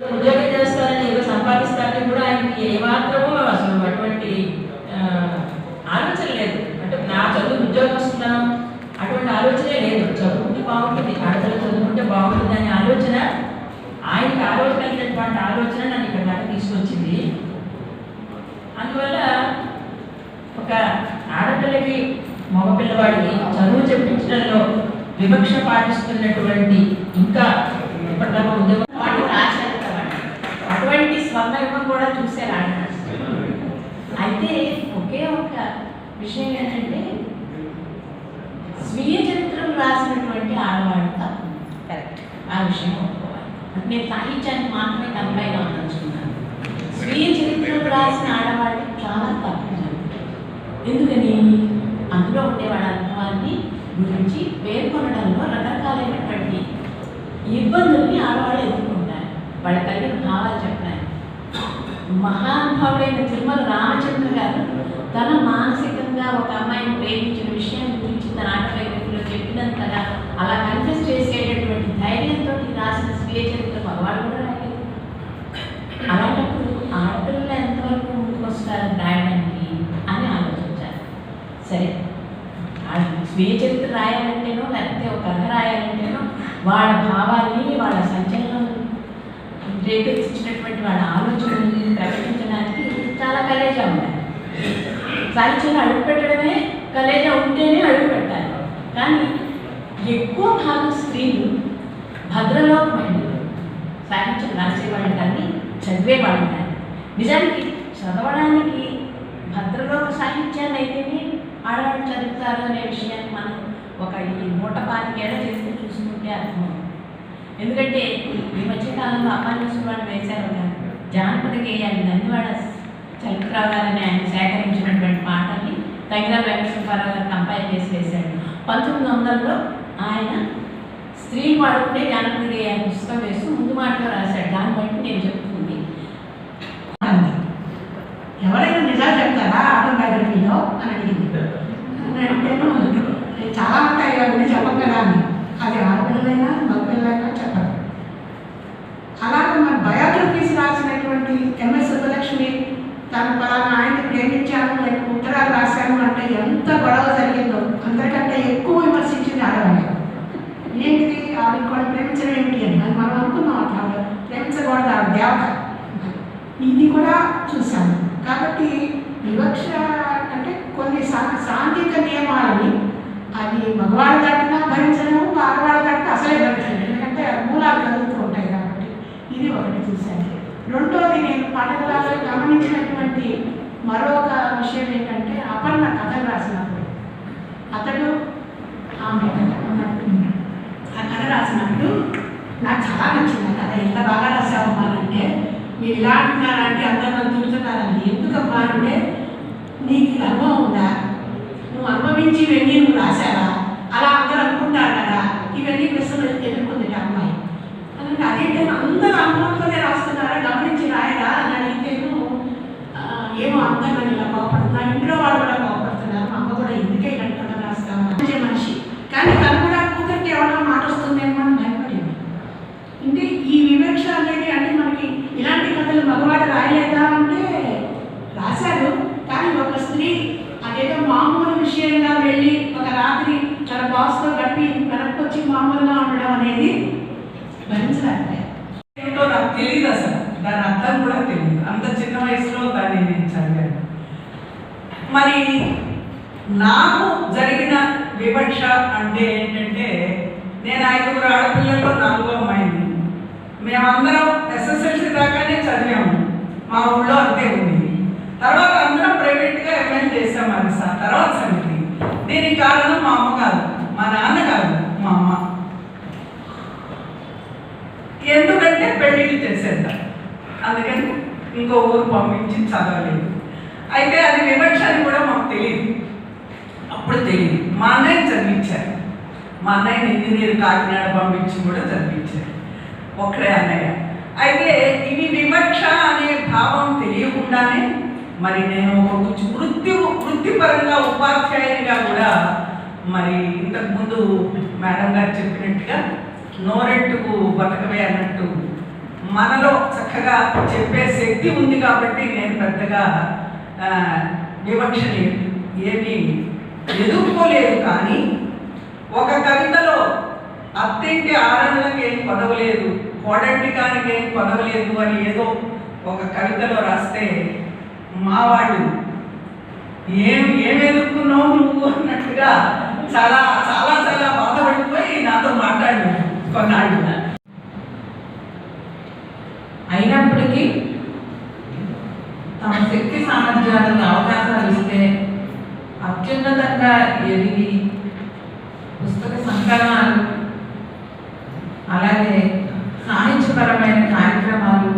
ఉద్యోగం చేస్తారని ఏదో సంపాదిస్తారని కూడా ఆయనకి ఏమాత్రమో అసలు అటువంటి ఆలోచన లేదు. అంటే నా చదువు ఉద్యోగం వస్తున్నాను అటువంటి ఆలోచనే లేదు. చదువుకుంటే బాగుంటుంది, ఆడతలు చదువుకుంటే బాగుంటుంది అనే ఆలోచన ఆయనకి కలిగినటువంటి ఆలోచన నన్ను ఇక్కడ దాకా తీసుకొచ్చింది. అందువల్ల ఒక ఆడపిల్లకి మగపిల్లవాడికి చదువు చెప్పించడంలో వివక్ష పాటిస్తున్నటువంటి ఇంకా ఇప్పటిదాకా ఉద్యోగం వాటి అటువంటి స్వర్ణయుగం కూడా చూశారు ఆయన. అయితే ఒకే ఒక విషయం ఏంటంటే స్వీయ చరిత్రను రాసినటువంటి ఆడవాడు తప్పు. కరెక్ట్, ఆ విషయం ఒప్పుకోవాలి. అంటే నేను సాహిత్యానికి మాత్రమే కన్వైగా ఉందనుకున్నాను. స్వీయ చరిత్రను రాసిన ఆడవాడు చాలా తప్పు. ఎందుకని అందులో ఉండే వాళ్ళ అనుభవాన్ని గురించి పేర్కొనడంలో రకరకాలైనటువంటి ఇబ్బందుల్ని ఆడవాళ్ళు ఎదుర్కొంటారు. వాళ్ళ కలిగిన భావాలు చెప్పడానికి మహానుభావుడైన తిరుమల రామచంద్ర గారు తన మానసికంగా ఒక అమ్మాయిని ప్రేమించిన విషయం గురించి తన ఆటోబయోగ్రఫీలో చెప్పినంతగా అలా కన్ఫెస్ చేసేటటువంటి ధైర్యంతో రాసిన స్వీయ చరిత్ర మగవాడు కూడా రాయలేదు. అలాంటప్పుడు ఆడపిల్లలు ఎంతవరకు ముందుకు వస్తారని రాయడానికి అని ఆలోచించారు. సరే, స్వీయ చరిత్ర రాయాలంటేనో లేకపోతే ఒక కథ రాయాలంటేనో వాళ్ళ భావాల్ని వాళ్ళ సంచలనం రేకెత్తించినటువంటి వాళ్ళ ఆలోచనల్ని ప్రకటించడానికి చాలా కలేజా ఉండాలి. సాహిత్యంలో అడుగు పెట్టడమే కలేజా ఉంటేనే అడుగు పెట్టాలి. కానీ ఎక్కువ భాగం స్త్రీలు భద్రలోకమైన సాహిత్యం రాసేవాళ్ళు కానీ చదివేవాళ్ళు కానీ నిజానికి చదవడానికి భద్రలోక సాహిత్యాన్ని అయితేనే ఆడవాళ్ళు చదువుతారు అనే విషయాన్ని మనం ఒక ఈ 125 ఏళ్ళ చేస్తే చూసుకుంటే అర్థం. ఎందుకంటే ఈ మధ్యకాలంలో అపాన్యూస్ వాళ్ళు వేశారు జానపద గేయాన్ని నందివాడ చలపతిరావు గారని ఆయన సేకరించినటువంటి పాటల్ని తగిన వెంకటేశ్వరరావు గారు కంపైల్ చేసి వేశాడు. 1900లో ఆయన స్త్రీలు వాడుకుంటే జానపద గేయాన్ని పుస్తకం వేస్తూ ముందు మాటలో రాశాడు. దాన్ని బట్టి నేను చెప్తుంది, ఎవరైనా నిజాలు చెప్తారా ఆటోబయోగ్రఫీలో అని అడిగింది. చాలా ఉంటాయి అవన్నీ చెప్పం కదా అని. అది ఆడపిల్లలైనా మగపిల్లలైనా చెప్పరు. అలాగే మన బయోగ్రఫీస్ రాసినటువంటి ఎంఎస్ సుబ్బలక్ష్మి తను పలానా ఆయన్ని ప్రేమించాను లేక ఉత్తరాలు రాశాను అంటే ఎంత గొడవ జరిగిందో. అందరికంటే ఎక్కువ విమర్శించింది ఆడవాళ్ళే. ఏంటిది ఆవిడ కూడా ప్రేమించడం ఏమిటి అని అది మనం అనుకున్నాం. అట్లా ప్రేమించకూడదు, ఆవిడ దేవత. ఇది కూడా చూశాను. కాబట్టి వివక్ష అంటే కొన్ని సాంఘిక నియమాలని అది మగవాళ్ళు దాటినా భరించలేము, ఆడవాళ్ళు దాటినా అసలే భరించలేము. ఎందుకంటే మూలాలు కలుగుతూ ఉంటాయి కాబట్టి ఇది ఒకటి చూశాను. రెండోది నేను పండుగలలో గమనించినటువంటి మరొక విషయం ఏంటంటే అపర్ణ కథలు రాసినప్పుడు అతడు ఆమె ఆ కథ రాసినప్పుడు నాకు చాలా నచ్చింది. కథ ఎంత బాగా రాసావమ్మా అంటే, మీరు ఇలా అంటున్నారంటే అందరూ నన్ను చూస్తున్నారండి. ఎందుకమ్మా అంటే నీకు అనుభవం ఉందా, నువ్వు అనుభవించి ఇవన్నీ నువ్వు రాశావా, అలా అందరూ అనుకుంటారు కదా, ఇవన్నీ ప్రశ్నలు ఎదుర్కొంది అమ్మాయి అంటే అదేంటే అందరూ అనుభవంతోనే రాస్తున్నారా, గమనించి రాయరా అని అడిగితేను ఏమో అందరూ నన్ను ఇలా కోపడుతున్నారు, ఇంట్లో వాళ్ళు కూడా కోపడుతున్నారు, మా అమ్మ కూడా ఎందుకే ఇలాంటి రాస్తావా మంచి మనిషి. కానీ తను కూడా కూతురికి ఎవరో మాట వస్తుందేమో అని భయపడింది. అంటే ఈ వివక్ష అనేది అంటే మనకి ఇలాంటి కథలు మగవాడు రాయలేదా అంటే రాశారు. కానీ ఒక స్త్రీ అదేదో మామూలు విషయంగా వెళ్ళి ఒక రాత్రి తన బాస్తో గడిపి వెనక్కి వచ్చి మామూలుగా ఉండడం అనేది భరించలేకపోయా. ఏంటో నాకు తెలియదు, అసలు దాని అర్థం కూడా తెలియదు. అంత చిన్న వయసులో దాన్ని నేను చదివాను. మరి నాకు జరిగిన వివక్ష అంటే ఏంటంటే, నేను 5 ఆడపిల్లల్లో 4వ అమ్మాయిని. మేమందరం SSLC దాకానే చదివాము. మా ఊళ్ళో అంతే ఉంది. తర్వాత అందరం ప్రైవేట్గా MA చేసాం. అది తర్వాత సంగతి. దీనికి కారణం మా అమ్మ కాదు, మా నాన్న కాదు, మా అమ్మ. ఎందుకంటే పెళ్ళిళ్ళు చేసేద్దాం, అందుకని ఇంకో ఊరు పంపించి చదవలేదు. అయితే అది వివక్ష అని కూడా మాకు తెలియదు, అప్పుడు తెలియదు. మా అన్నయ్య చదివించారు. మా అన్నయ్యని ఇంజనీర్ కాకినాడ పంపించి కూడా చదివించారు, ఒక్కడే అన్నయ్య. అయితే ఇవి వివక్ష అనే భావం తెలియకుండానే మరి నేను వృత్తిపరంగా ఉపాధ్యాయునిగా కూడా మరి ఇంతకుముందు మేడం గారు చెప్పినట్టుగా నోరెట్టుకు బతకవే అన్నట్టు మనలో చక్కగా చెప్పే శక్తి ఉంది కాబట్టి నేను పెద్దగా వివక్షని ఏమీ ఎదుర్కోలేదు. కానీ ఒక కవితలో అత్తింటి ఆరణలకి ఏం పదవలేదు, కోడంటికానికి ఏం పదవలేదు అని ఏదో ఒక కవితలో రాస్తే మా వాళ్ళు ఏం ఎదుర్కొన్నావు నువ్వు అన్నట్టుగా చాలా చాలా చాలా బాధపడిపోయి నాతో మాట్లాడారు కొన్నాళ్ళు. అయినప్పటికీ తమ శక్తి సామర్థ్యాలకు అవకాశాలు ఇస్తే అత్యున్నతంగా ఎదిగి పుస్తక సంకలనాలు, అలాగే సాహిత్యపరమైన కార్యక్రమాలు,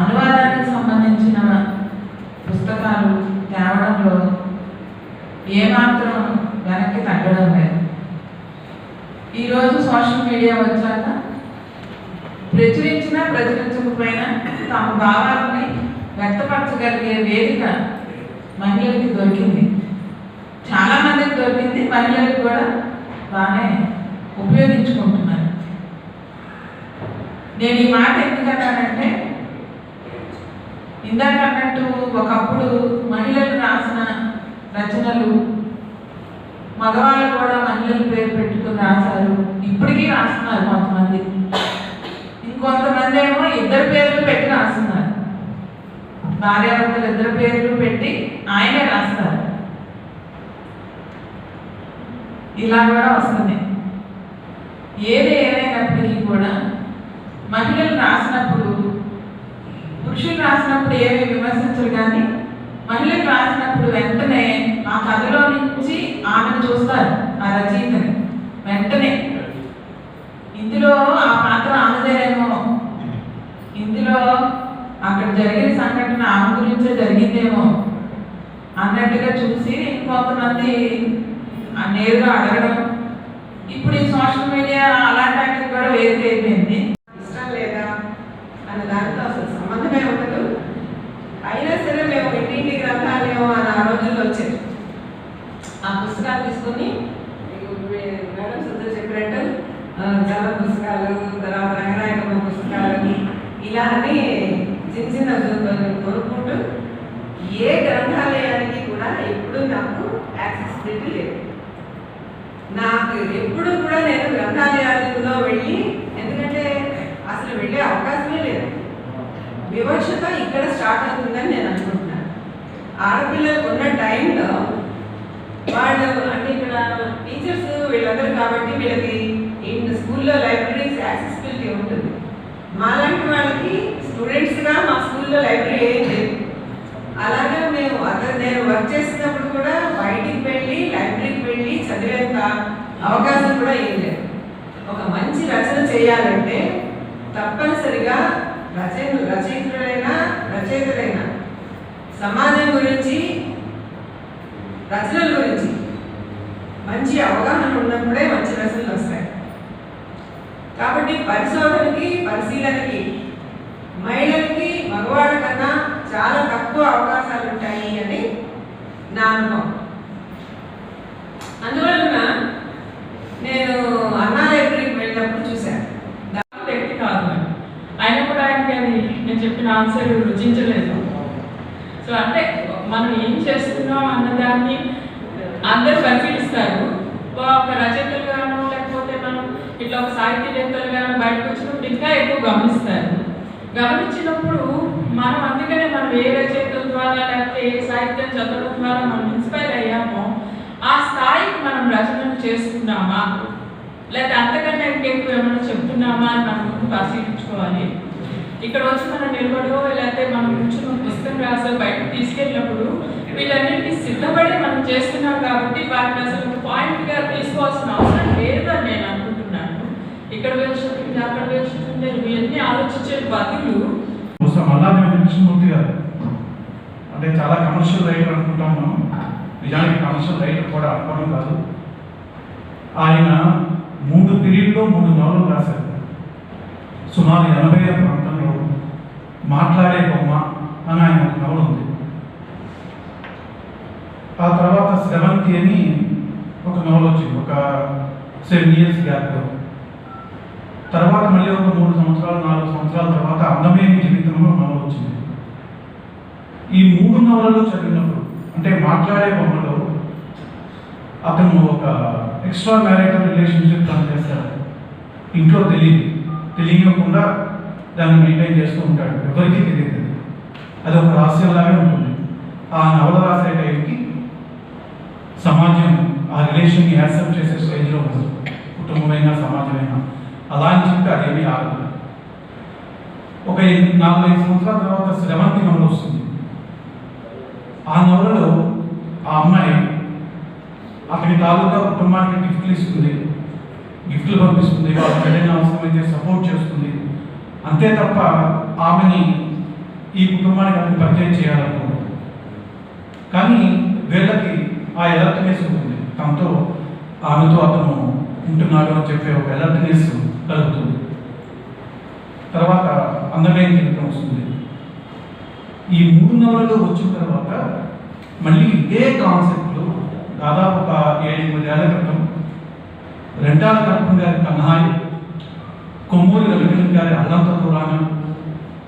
అనువాదానికి సంబంధించిన పుస్తకాలు తేవడంలో ఏమాత్రం వెనక్కి తగ్గడం లేదు. ఈరోజు సోషల్ మీడియా వచ్చాక ప్రచురించినా ప్రచురించకపోయినా తమ భావాలని వ్యక్తపరచగలిగే వేదిక మహిళలకి దొరికింది. చాలామందికి దొరికింది, మహిళలకు కూడా బాగానే ఉపయోగించుకుంటున్నారు. నేను ఈ మాట ఎందుకన్నానంటే, ఇందాక అన్నట్టు ఒకప్పుడు మహిళలు రాసిన రచనలు మగవాళ్ళు కూడా మహిళల పేరు పెట్టుకుని రాశారు, ఇప్పటికీ రాస్తున్నారు కొంతమంది. ఇంకొంతమంది ఏమో ఇద్దరు పేర్లు పెట్టి రాస్తున్నారు, భార్యాభర్తలు ఇద్దరు పేర్లు పెట్టి ఆయనే రాస్తారు. ఇలా కూడా వస్తుంది. ఏది ఏదైనప్పటికీ కూడా మహిళలు రాసినప్పుడు, పురుషులు రాసినప్పుడు ఏమి విమర్శించరు, కానీ మహిళలు రాసినప్పుడు వెంటనే ఆ కథలో నుంచి ఆమెను చూస్తారు, ఆ రచయితని. వెంటనే ఇందులో ఆ పాత్ర ఆమెదేమో, ఇందులో అక్కడ జరిగిన సంఘటన ఆమె గురించే జరిగిందేమో అన్నట్టుగా చూసి ఇంకొంతమంది నేరుగా అడగడం. ఇప్పుడు ఈ సోషల్ మీడియా అలాంటి కూడా వేదిక అయిపోయింది. ఇష్టం లేదా అన్న దానితో అసలు సంబంధమే ఉండదు. అయినా సరే మేము ఇంటింటి గ్రంథాలయం అని ఆ రోజుల్లో వచ్చేది. ఆ పుస్తకాలు తీసుకుని మేడం సుధ చెప్పినట్టు జల పుస్తకాలు, తర్వాత రంగనాయకమ్మ పుస్తకాలు, ఇలా అని చిన్న చిన్న కొనుక్కుంటూ ఏ గ్రంథాలయానికి కూడా ఎప్పుడు నాకు యాక్సెసిబిలిటీ లేదు. నాకు ఎప్పుడు కూడా నేను గ్రంథాలయాలలో వెళ్ళి, ఎందుకంటే అసలు వెళ్ళే అవకాశమే లేదు. వివక్షత ఇక్కడ స్టార్ట్ అవుతుందని నేను అనుకుంటున్నాను. ఆడపిల్లలకు ఉన్న టైంలో వాళ్ళు అంటే ఇక్కడ టీచర్స్ వీళ్ళందరూ కాబట్టి వీళ్ళకి స్కూల్లో లైబ్రరీస్ యాక్సెసిబిలిటీ ఉంటుంది. మాలాంటి వాళ్ళకి స్టూడెంట్స్గా మా స్కూల్లో లైబ్రరీ ఏం లేదు. అలాగే నేను వర్క్ చేసినప్పుడు కూడా బయటికి వెళ్ళి లైబ్రరీకి వెళ్ళి చదివేంత అవకాశం కూడా ఏం లేదు. ఒక మంచి రచన చేయాలంటే తప్పనిసరిగా రచయితలైనా సమాజం గురించి, రచనల గురించి మంచి అవగాహన ఉన్నప్పుడే మంచి రచనలు వస్తాయి. కాబట్టి పరిశోధనకి, పరిశీలనకి మహిళలకి మగవాళ్ళ కన్నా చాలా తక్కువ అవకాశాలు ఉంటాయి అని నా అనుభవం. అందువలన నేను అన్నా లైబ్రరీకి వెళ్ళినప్పుడు చూశాను. వ్యక్తి కాదు, ఆయన కూడా ఆయనకి అది నేను చెప్పిన ఆన్సర్ రుచించలేదు. సో అంటే మనం ఏం చేస్తున్నాం అన్నదాన్ని అందరూ పరిశీలిస్తారు. ఒక రచయితలుగాను లేకపోతే మనం ఇట్లా ఒక సాహిత్యవేత్తలుగాను బయటకు వచ్చినప్పుడు ఇంకా ఎక్కువ గమనిస్తారు. గమనించినప్పుడు మనం అందుకనే మనం ఏ రచయితల ద్వారా లేకపోతే ఏ సాహిత్యం చదవడం ద్వారా మనం ఇన్స్పైర్ అయ్యామో ఆ స్థాయికి మనం రచనలు చేస్తున్నామా లేకపోతే అంతకన్నా ఇంకెక్కువ ఏమైనా చెప్తున్నామా అని మనం ముందు పరిశీలించుకోవాలి. ఇక్కడ వచ్చి మనం నిలబడో లేకపోతే మనం కూర్చున్న పుస్తకం రాసో బయటకు తీసుకెళ్ళినప్పుడు వీటన్నిటికీ సిద్ధపడి మనం చేస్తున్నాం కాబట్టి వాటిని అసలు పాయింట్గా తీసుకోవాల్సిన అవసరం లేదని నేను అనుకుంటున్నాను. ఇక్కడ వేసుకుంటుంది అక్కడ వేసుకుంటుంది ఇవన్నీ ఆలోచించే బదులు మల్లాది వెంకటకృష్ణమూర్తి గారు అంటే చాలా కమర్షియల్ రైటర్ అనుకుంటాం మనం. నిజానికి కమర్షియల్ రైటర్ కూడా అనుకోవడం కాదు. ఆయన 3 పీరియడ్లో 3 నవలలు రాశారు. సుమారు 80 ప్రాంతంలో మాట్లాడే బొమ్మ అని ఆయన ఒక నవల ఉంది. ఆ తర్వాత శ్రవంతి అని ఒక నవల వచ్చింది ఒక 7 years గ్యాప్లో. తర్వాత మళ్ళీ ఒక 3 సంవత్సరాలు 4 సంవత్సరాల తర్వాత అందమైన జీవితంలో నవల వచ్చింది. ఈ 3 నవలలో చదివినప్పుడు అంటే మాట్లాడే బొమ్మలో అతను ఒక ఎక్స్ట్రా మ్యారిటల్ రిలేషన్షిప్ తను చేస్తాడు. ఇంట్లో తెలియకుండా దాన్ని మెయింటైన్ చేస్తూ ఉంటాడు, ఎవరికీ తెలియదు. అది ఒక రహస్యంలాగే ఉంటుంది. ఆ నవల రాసే టైంకి సమాజం ఆ రిలేషన్ని యాక్సెప్ట్ చేసే స్టేజ్లో ఉంది, కుటుంబమైనా సమాజమైనా. అలా అని చెప్పి అదేమీ ఆగదు. ఒక 4-5 సంవత్సరాల తర్వాత శ్రవంతి నవల వస్తుంది. ఆ నవలలో ఆ అమ్మాయి అతని తాలూకా కుటుంబానికి గిఫ్ట్లు ఇస్తుంది, గిఫ్ట్లు పంపిస్తుంది, వాళ్ళకి ఏదైనా అవసరమైతే సపోర్ట్ చేస్తుంది. అంతే తప్ప ఆమెని ఈ కుటుంబానికి అతను పరిచయం చేయాలనుకోవడం. కానీ వీళ్ళకి ఆ ఎలర్ట్నెస్ ఉంటుంది, తనతో ఆమెతో అతను ఉంటున్నాడు అని చెప్పే ఒక ఎలర్ట్నెస్ కలుగుతుంది. తర్వాత అందమైన జీవితం వస్తుంది. ఈ 3 నవలలు వచ్చిన తర్వాత మళ్ళీ ఇదే కాన్సెప్ట్లు దాదాపు ఒక 7-8 ఏళ్ల క్రితం రెంటాల కల్పన గారి కన్హాయి, కొమ్మూరి రవికిరణ్ గారి అల్లంత పురాణం,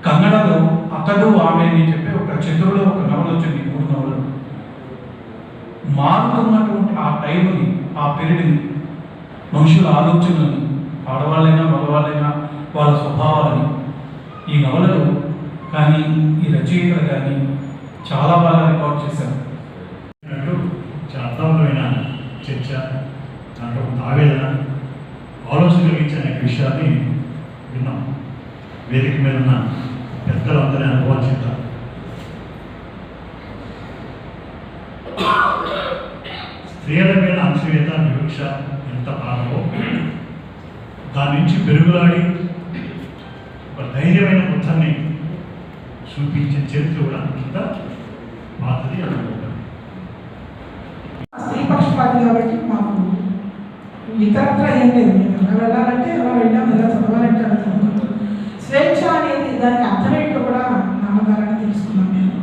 కన్నడలో అతడు ఆమె అని చెప్పి ఒక చతురులో ఒక నవల వచ్చింది. 3 నవలలు మారుతున్నటువంటి ఆ టైంని, ఆ పీరియడ్ని, మనుషుల ఆలోచనని, ఆడవాళ్ళైనా మగవాళ్ళైనా వాళ్ళ స్వభావాలని ఈ నవలలు కానీ ఈ రచయితలు కానీ చాలా బాగా రికార్డ్ చేశారు. చాలా అర్థవంతమైన చర్చ, దాంట్లో ఆవేదన, ఆలోచన కలిగించే అనేక విషయాన్ని విన్నాం. వేదిక మీద ఉన్న పెద్దలందరి అనుభవం చేత స్త్రీల మీద అణచివేత, వివక్ష ఎంత బాధో దాని నుంచి పెరుగులాడి ఒక ధైర్యమైన బుద్ధాన్ని చూపించే చరిత్ర కూడా అంత పాతది అనుకుంటాను. స్త్రీ పక్షపాతి కాబట్టి మాకు ఇతరత్ర ఏం లేదు. మేము ఎలా వెళ్ళాలంటే ఎలా వెళ్ళాం, ఎలా చదవాలంటే అలా చదువుకుంటాం. స్వేచ్ఛ అనేది దానికి అర్థమేంటో కూడా నాన్నగారని తెలుసుకున్నాం నేను.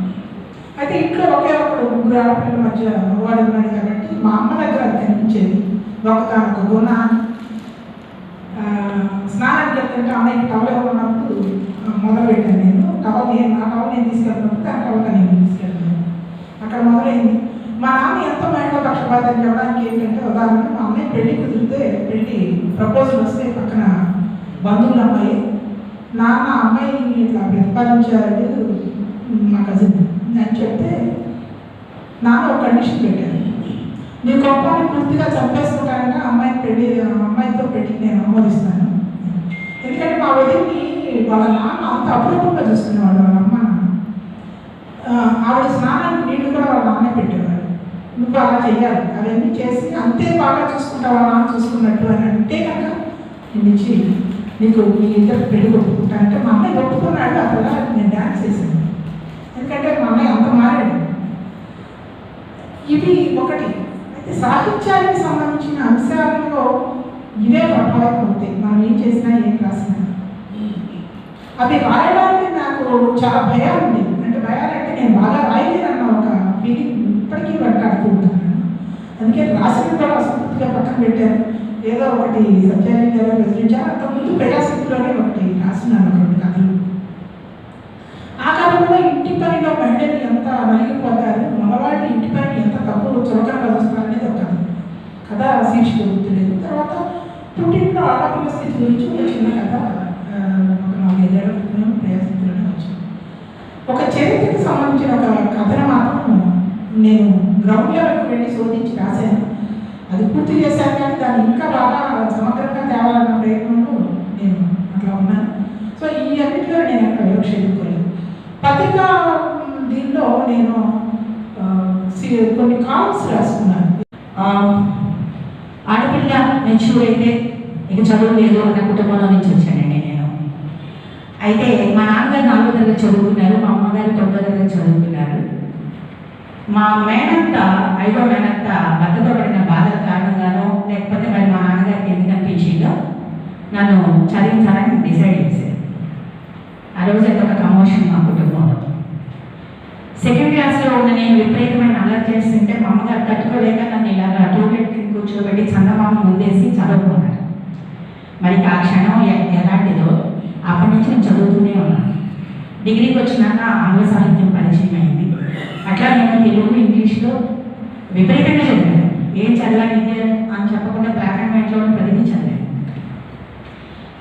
అయితే ఇంట్లో ఒకే ఒకడు 3 ఆడపిల్లల మధ్య మగవాడు ఉన్నాడు కాబట్టి మా అమ్మ దగ్గర అది కనిపించేది. ఒకదానికి గుణ స్నానానికి వెళ్తుంటే అన్నయ్యకి టవల్ ఉన్నప్పుడు మొదలుపెట్టాను నేను. నా టవల్ నేను తీసుకెళ్తున్నప్పుడు ఆ టవల్ నేను తీసుకెళ్తాను. అక్కడ మొదలైంది. మా నాన్న ఎంత మహిళా పక్షపాతం చెప్పడానికి ఏంటంటే, ఉదాహరణ మా అమ్మాయి పెళ్లి కుదిరితే, పెళ్లి ప్రపోజల్ వస్తే పక్కన బంధువుల అమ్మాయి నాన్న అమ్మాయిని ఇట్లా ప్రతిపాదించారు మా కజిన్ అని చెప్తే నాన్న ఒక కండిషన్ పెట్టాను. నీ కోపాన్ని పూర్తిగా చంపేసుకుంటానంటే అమ్మాయితో పెళ్లికి నేను ఆమోదిస్తాను. ఎందుకంటే మా వదిలిని వాళ్ళ నాన్న అంత అపురూపంగా చూసుకునేవాడు. వాళ్ళ అమ్మ నాన్న ఆవిడ స్నానానికి నీళ్లు కూడా వాళ్ళ నాన్నే పెట్టేవాడు. నువ్వు అలా చెయ్యాలి, అవన్నీ చేసి అంతే బాగా చూసుకుంటావు వాళ్ళ నాన్న చూసుకున్నట్టు అని అంటే కనుక నిన్నిచ్చి నీకు మీ ఇద్దరు పెళ్లి కొట్టుకుంటా అంటే మా అమ్మాయి కొట్టుకున్నాడు. అలా నేను డ్యాన్స్ చేశాను. ఎందుకంటే మా అమ్మాయి అంత మారాడు. ఇవి ఒకటి. అయితే సాహిత్యానికి సంబంధించిన అంశాలలో ఇవే ప్రభావితం అవుతాయి. మనం ఏం చేసినా ఏం రాసినా అవి రాయడానికి నాకు చాలా భయం ఉంది. అంటే భయాలంటే నేను బాగా రాయలేనన్న ఒక ఫీలింగ్ ఇప్పటికీ వెంటాడుతూ ఉంటాను. అందుకే రాసిన కూడా అసంతృప్తిగా పక్కన పెట్టాను. ఏదో ఒకటి సత్యాన్ని గారు ప్రచురించారు. అంతకుముందు ప్రజాశక్తిలోనే ఒకటి రాసినాను, ఒకటి కథలు. ఆ కాలంలో ఇంటి పనిలో మహిళలు ఎంత నలిగిపోతారు, మగవాళ్ళు ఇంటి పని ఎంత తక్కువ చులకనగా చూస్తారనేది ఒక కథ శీర్షిక గుర్తులేదు. తర్వాత పుట్టింట్లో ఆడపిల్ల స్థితి గురించి ఒక చిన్న కథ ఒక 4-5 ఏళ్ల క్రితం ప్రజాశక్తిలోనే వచ్చింది. ఒక చరిత్రకు సంబంధించిన ఒక కథను మాత్రం నేను గ్రౌండ్ లెవెల్కి వెళ్ళి శోధించి రాశాను. అది పూర్తి చేశాను. కానీ దాన్ని ఇంకా బాగా సమగ్రంగా తేవాలన్న ప్రయత్నంలో నేను అట్లా ఉన్నాను. సో ఈ అన్నింటిలో నేను అక్కడ వివక్ష ఎదుర్కోలేదు. పత్రికా దీనిలో నేను కొన్ని కాలమ్స్ రాసుకున్నాను. ఆడపిల్ల మెచ్యూర్ అయితే ఇక చదువు లేదు అన్న కుటుంబంలో నుంచి వచ్చానండి నేను. అయితే మా నాన్నగారు 4వ తరగతి చదువుకున్నారు, మా అమ్మగారు 9వ తరగతి చదువుకున్నారు. మా మేనత్త 5వ మేనత్త భర్తతో పడిన బాధల కారణంగానో లేకపోతే మరి మా నాన్నగారికి ఎందుకు అనిపించిందో నన్ను చదివించాలని డిసైడ్ చేశారు. ఆ రోజు ఒక కమోషన్ మా కుటుంబంలో. 2nd క్లాస్లో ఉన్న నేను విపరీతమైన అల్లరి చేస్తుంటే మా అమ్మగారు తట్టుకోలేక నన్ను ఇలాగా టూలెట్ కింద కూర్చోబెట్టి చందమామ ముందేసి చదువుకున్నారు. మరి ఆ క్షణం ఎలాంటిదో అప్పటి నుంచి నేను చదువుతూనే ఉన్నాను. డిగ్రీకి వచ్చినాక ఆంగ్ల సాహిత్యం పరిచయం అయింది. అట్లా నేను తెలుగు ఇంగ్లీష్లో విపరీతంగా చదివాను. ఏం చదవాలి ఇది అని చెప్పకుండా బ్లాక్ అండ్ వైట్లో ప్రతిదీ చదివాను.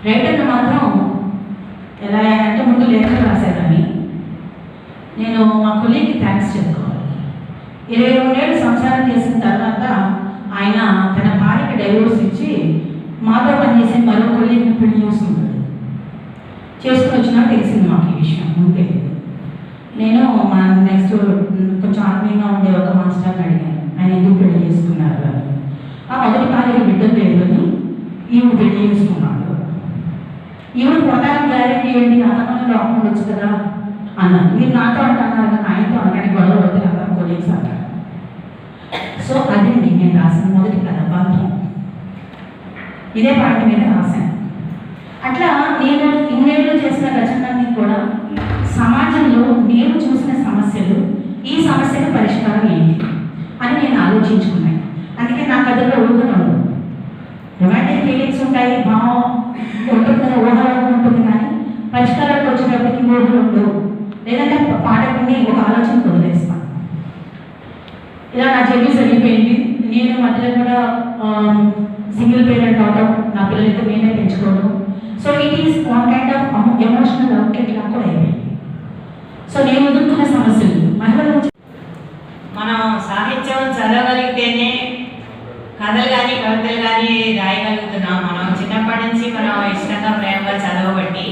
రైటర్లు మాత్రం ఎలా అంటే ముందు లేఖలు రాసేదాన్ని. నేను మా కొలీగ్కి థ్యాంక్స్ చెప్పుకోవాలి. 22 ఏళ్ళు సంసారం చేసిన తర్వాత ఆయన తన భార్యకి డైవోర్స్ ఇచ్చి మాతో పనిచేసే మరో కొలీగ్ని పెళ్లి చేసుకున్నాడు. చేసుకుని వచ్చినా తెలిసింది మాకు ఈ విషయం, ముందు తెలియదు. నేను మా నెక్స్ట్ కొంచెం ఆత్మీయంగా ఉండే ఒక మాస్టర్ని అడిగాను, ఆయన ఎందుకు పెళ్లి చేసుకున్నారు అని. ఆ మొదటి భార్య బిడ్డ లేదు అని ఈవిడ పెళ్లి చేసుకున్నాడు. ఈవిడ ప్రధాన గ్యారెంటీ ఏంటి, అంతమంది లోపం ఉండొచ్చు కదా అన్నాను. మీరు నాతో అంటున్నారు కానీ ఆయనతో అనగానే గొడవ అవుతుంది అందరం కొలీగ్స్ అంటారు. సో అదండి నేను రాసిన మొదటి కథ బంధం. ఇదే పాయింట్ మీద రాశాను. అట్లా నేను ఇన్నేళ్ళు చేసిన రచనలన్నీ కూడా సమాజంలో నేను చూసిన సమస్యలు, ఈ సమస్యల పరిష్కారం ఏంటి అని నేను ఆలోచించుకున్నాను. అందుకే నా కథలో ఊహలు ఉండవు. రొమాంటిక్ ఫీలింగ్స్ ఉంటాయి, భావం ఉంటుంది, ఊహలో ఉంటుంది, కానీ పరిష్కారాలకు వచ్చేటప్పటికి ఊహలు ఉండవు. లేదంటే పాఠకుని ఒక ఆలోచన వదిలేస్తాను. ఇలా నా జర్నీ జరిగిపోయింది. నేను మధ్యలో కూడా సింగిల్ పేరెంట్ అవడం, నా పిల్లలకి నేనే పెంచుకోవడం. So it is one kind of emotional outlet లా కూడా అయిపోయింది. సో నేను ఎదుర్కొన్న సమస్యలు మహిళలు. మనం సాహిత్యం చదవగలిగితేనే కథలు కానీ కవితలు కానీ రాయగలుగుతున్నాం. మనం చిన్నప్పటి నుంచి మనం ఇష్టంగా ప్రేమగా చదవబట్టి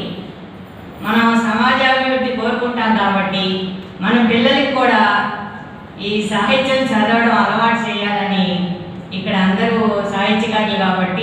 మనం సమాజాభివృద్ధి కోరుకుంటాం. కాబట్టి మన పిల్లలకి కూడా ఈ సాహిత్యం చదవడం అలవాటు చేయాలని ఇక్కడ అందరూ సాహిత్యకారులు కాబట్టి